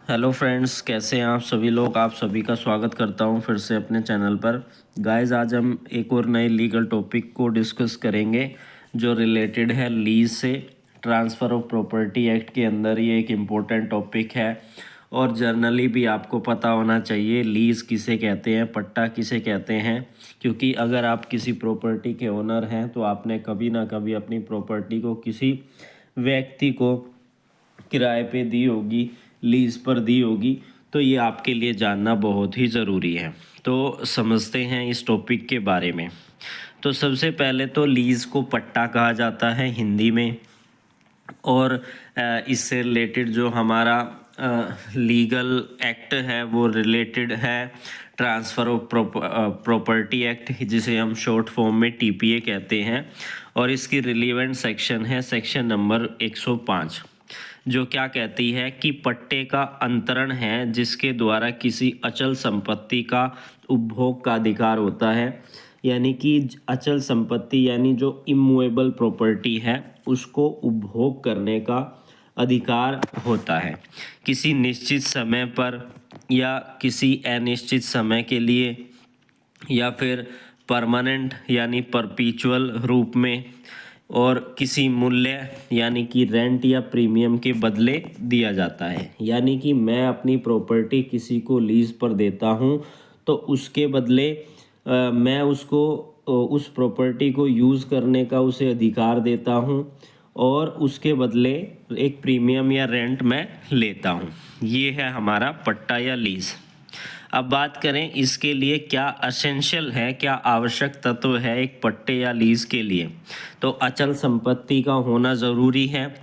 Hello friends, कैसे हैं आप सभी लोग। आप सभी का स्वागत करता हूं फिर से अपने चैनल पर। गाइस, आज हम एक और नए लीगल टॉपिक को डिस्कस करेंगे जो रिलेटेड है लीज से। ट्रांसफ़र ऑफ प्रॉपर्टी एक्ट के अंदर ये एक इम्पोर्टेंट टॉपिक है और जर्नली भी आपको पता होना चाहिए लीज़ किसे कहते हैं, पट्टा किसे कहते हैं। क्योंकि अगर आप किसी प्रॉपर्टी के ओनर हैं तो आपने कभी ना कभी अपनी प्रॉपर्टी को किसी व्यक्ति को किराए पे दी होगी, लीज़ पर दी होगी। तो ये आपके लिए जानना बहुत ही ज़रूरी है। तो समझते हैं इस टॉपिक के बारे में। तो सबसे पहले तो लीज़ को पट्टा कहा जाता है हिंदी में। और इससे रिलेटेड जो हमारा लीगल एक्ट है वो रिलेटेड है ट्रांसफ़र ऑफ प्रॉपर्टी एक्ट, जिसे हम शॉर्ट फॉर्म में टीपीए कहते हैं। और इसकी रिलीवेंट सेक्शन है सेक्शन नंबर 105, जो क्या कहती है कि पट्टे का अंतरण है जिसके द्वारा किसी अचल संपत्ति का उपभोग का अधिकार होता है। यानी कि अचल संपत्ति यानी जो इमूवेबल प्रॉपर्टी है उसको उपभोग करने का अधिकार होता है किसी निश्चित समय पर या किसी अनिश्चित समय के लिए, या फिर परमानेंट यानी परपीचुअल रूप में, और किसी मूल्य यानी कि रेंट या प्रीमियम के बदले दिया जाता है। यानी कि मैं अपनी प्रॉपर्टी किसी को लीज़ पर देता हूँ तो उसके बदले मैं उसको उस प्रॉपर्टी को यूज़ करने का उसे अधिकार देता हूँ और उसके बदले एक प्रीमियम या रेंट मैं लेता हूँ। ये है हमारा पट्टा या लीज़। अब बात करें इसके लिए क्या असेंशियल है, क्या आवश्यक तत्व है एक पट्टे या लीज़ के लिए। तो अचल संपत्ति का होना ज़रूरी है,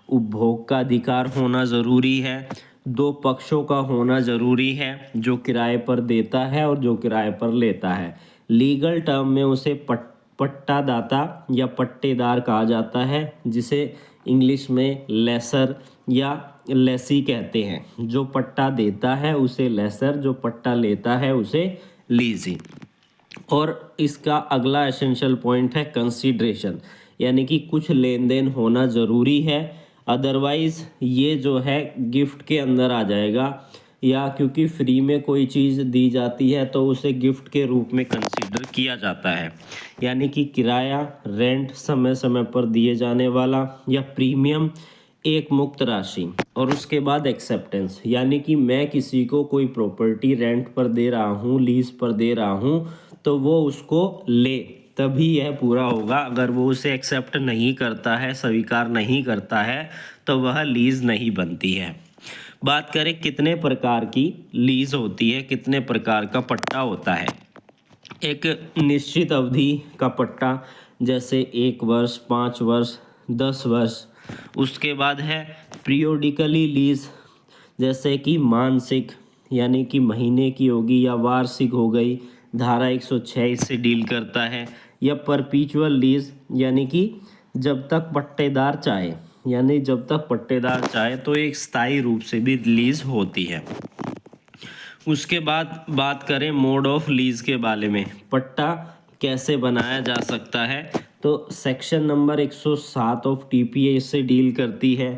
उपभोग का अधिकार होना ज़रूरी है, दो पक्षों का होना ज़रूरी है, जो किराए पर देता है और जो किराए पर लेता है। लीगल टर्म में उसे पट्टादाता या पट्टेदार कहा जाता है, जिसे इंग्लिश में लेसर या लेसी कहते हैं। जो पट्टा देता है उसे लेसर, जो पट्टा लेता है उसे लीजी। और इसका अगला एसेंशियल पॉइंट है कंसीडरेशन, यानी कि कुछ लेन देन होना ज़रूरी है, अदरवाइज़ ये जो है गिफ्ट के अंदर आ जाएगा। या क्योंकि फ्री में कोई चीज़ दी जाती है तो उसे गिफ्ट के रूप में कंसीडर किया जाता है। यानी कि किराया, रेंट समय समय पर दिए जाने वाला, या प्रीमियम एक मुक्त राशि, और उसके बाद एक्सेप्टेंस। यानी कि मैं किसी को कोई प्रॉपर्टी रेंट पर दे रहा हूँ, लीज पर दे रहा हूँ, तो वो उसको ले तभी यह पूरा होगा। अगर वो उसे एक्सेप्ट नहीं करता है, स्वीकार नहीं करता है, तो वह लीज नहीं बनती है। बात करें कितने प्रकार की लीज होती है, कितने प्रकार का पट्टा होता है। एक निश्चित अवधि का पट्टा, जैसे 1 वर्ष, 5 वर्ष, 10 वर्ष। उसके बाद है पीरियोडिकली लीज, जैसे कि मासिक यानी कि महीने की होगी या वार्षिक हो गई, धारा 106 इससे डील करता है। या परपीचुअल लीज, यानी कि जब तक पट्टेदार चाहे, यानी जब तक पट्टेदार चाहे तो एक स्थायी रूप से भी लीज होती है। उसके बाद बात करें मोड ऑफ लीज के बारे में, पट्टा कैसे बनाया जा सकता है। तो सेक्शन नंबर 107 ऑफ टीपीए इससे डील करती है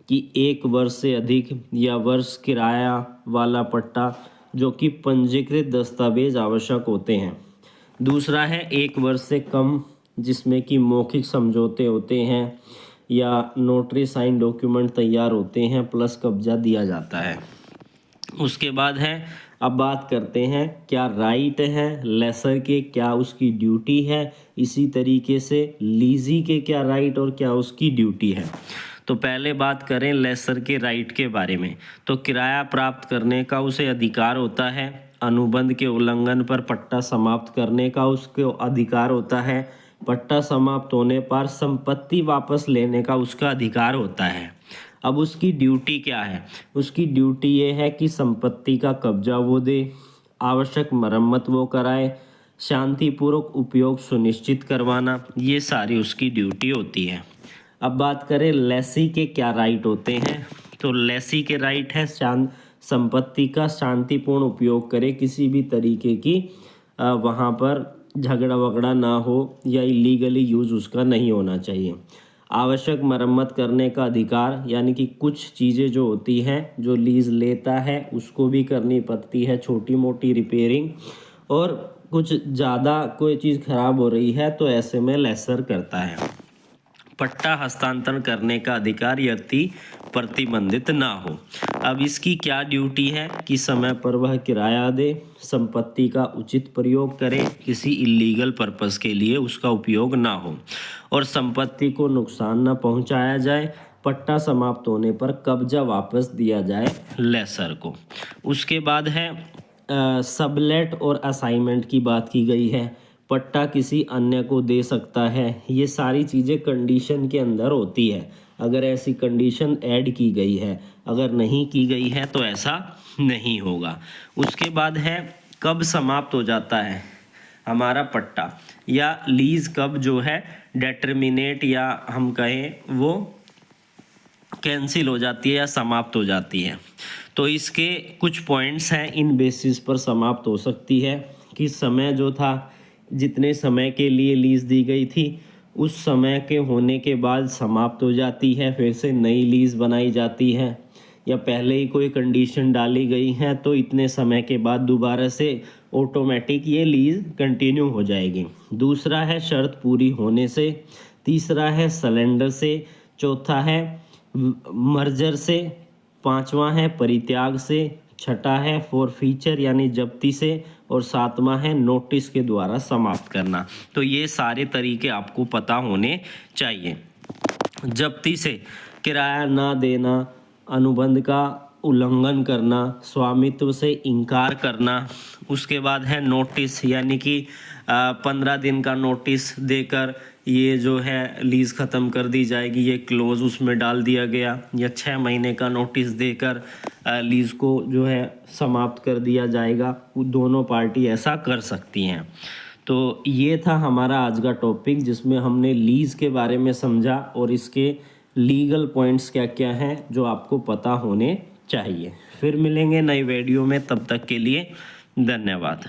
कि 1 वर्ष से अधिक या वर्ष किराया वाला पट्टा, जो कि पंजीकृत दस्तावेज आवश्यक होते हैं। दूसरा है 1 वर्ष से कम, जिसमें कि मौखिक समझौते होते हैं या नोटरी साइन डॉक्यूमेंट तैयार होते हैं प्लस कब्जा दिया जाता है। उसके बाद है, अब बात करते हैं क्या राइट है लेसर के, क्या उसकी ड्यूटी है। इसी तरीके से लीजी के क्या राइट और क्या उसकी ड्यूटी है। तो पहले बात करें लेसर के राइट के बारे में। तो किराया प्राप्त करने का उसे अधिकार होता है, अनुबंध के उल्लंघन पर पट्टा समाप्त करने का उसको अधिकार होता है, पट्टा समाप्त होने पर संपत्ति वापस लेने का उसका अधिकार होता है। अब उसकी ड्यूटी क्या है, उसकी ड्यूटी ये है कि संपत्ति का कब्जा वो दे, आवश्यक मरम्मत वो कराए, शांतिपूर्वक उपयोग सुनिश्चित करवाना, ये सारी उसकी ड्यूटी होती है। अब बात करें लेसी के क्या राइट होते हैं। तो लेसी के राइट है संपत्ति का शांतिपूर्ण उपयोग करे, किसी भी तरीके की वहाँ पर झगड़ा वगड़ा ना हो या इलीगली यूज़ उसका नहीं होना चाहिए। आवश्यक मरम्मत करने का अधिकार, यानी कि कुछ चीज़ें जो होती हैं जो लीज़ लेता है उसको भी करनी पड़ती है, छोटी मोटी रिपेयरिंग। और कुछ ज़्यादा कोई चीज़ ख़राब हो रही है तो ऐसे में लेसर करता है। पट्टा हस्तांतरण करने का अधिकार यदि प्रतिबंधित ना हो। अब इसकी क्या ड्यूटी है कि समय पर वह किराया दे, संपत्ति का उचित प्रयोग करे, किसी इलीगल पर्पस के लिए उसका उपयोग ना हो और संपत्ति को नुकसान न पहुंचाया जाए। पट्टा समाप्त होने पर कब्जा वापस दिया जाए लेसर को। उसके बाद है सबलेट और असाइनमेंट की बात की गई है। पट्टा किसी अन्य को दे सकता है। ये सारी चीज़ें कंडीशन के अंदर होती है, अगर ऐसी कंडीशन ऐड की गई है, अगर नहीं की गई है तो ऐसा नहीं होगा। उसके बाद है कब समाप्त हो जाता है हमारा पट्टा या लीज़, कब जो है डेटर्मिनेट या हम कहें वो कैंसिल हो जाती है या समाप्त हो जाती है। तो इसके कुछ पॉइंट्स हैं, इन बेसिस पर समाप्त हो सकती है कि समय जो था, जितने समय के लिए लीज़ दी गई थी उस समय के होने के बाद समाप्त हो जाती है, फिर से नई लीज़ बनाई जाती है, या पहले ही कोई कंडीशन डाली गई है तो इतने समय के बाद दोबारा से ऑटोमेटिक ये लीज़ कंटिन्यू हो जाएगी। दूसरा है शर्त पूरी होने से, तीसरा है सलेंडर से, चौथा है मर्जर से, पांचवा है परित्याग से, छठा है फॉरफीचर यानी जब्ती से और सातवां है नोटिस के द्वारा समाप्त करना। तो ये सारे तरीके आपको पता होने चाहिए। जब्ती से किराया ना देना, अनुबंध का उल्लंघन करना, स्वामित्व से इनकार करना। उसके बाद है नोटिस, यानी कि 15 दिन का नोटिस देकर ये जो है लीज़ ख़त्म कर दी जाएगी, ये क्लोज उसमें डाल दिया गया, या 6 महीने का नोटिस देकर लीज़ को जो है समाप्त कर दिया जाएगा। दोनों पार्टी ऐसा कर सकती हैं। तो ये था हमारा आज का टॉपिक जिसमें हमने लीज़ के बारे में समझा और इसके लीगल पॉइंट्स क्या क्या हैं जो आपको पता होने चाहिए। फिर मिलेंगे नई वीडियो में, तब तक के लिए धन्यवाद।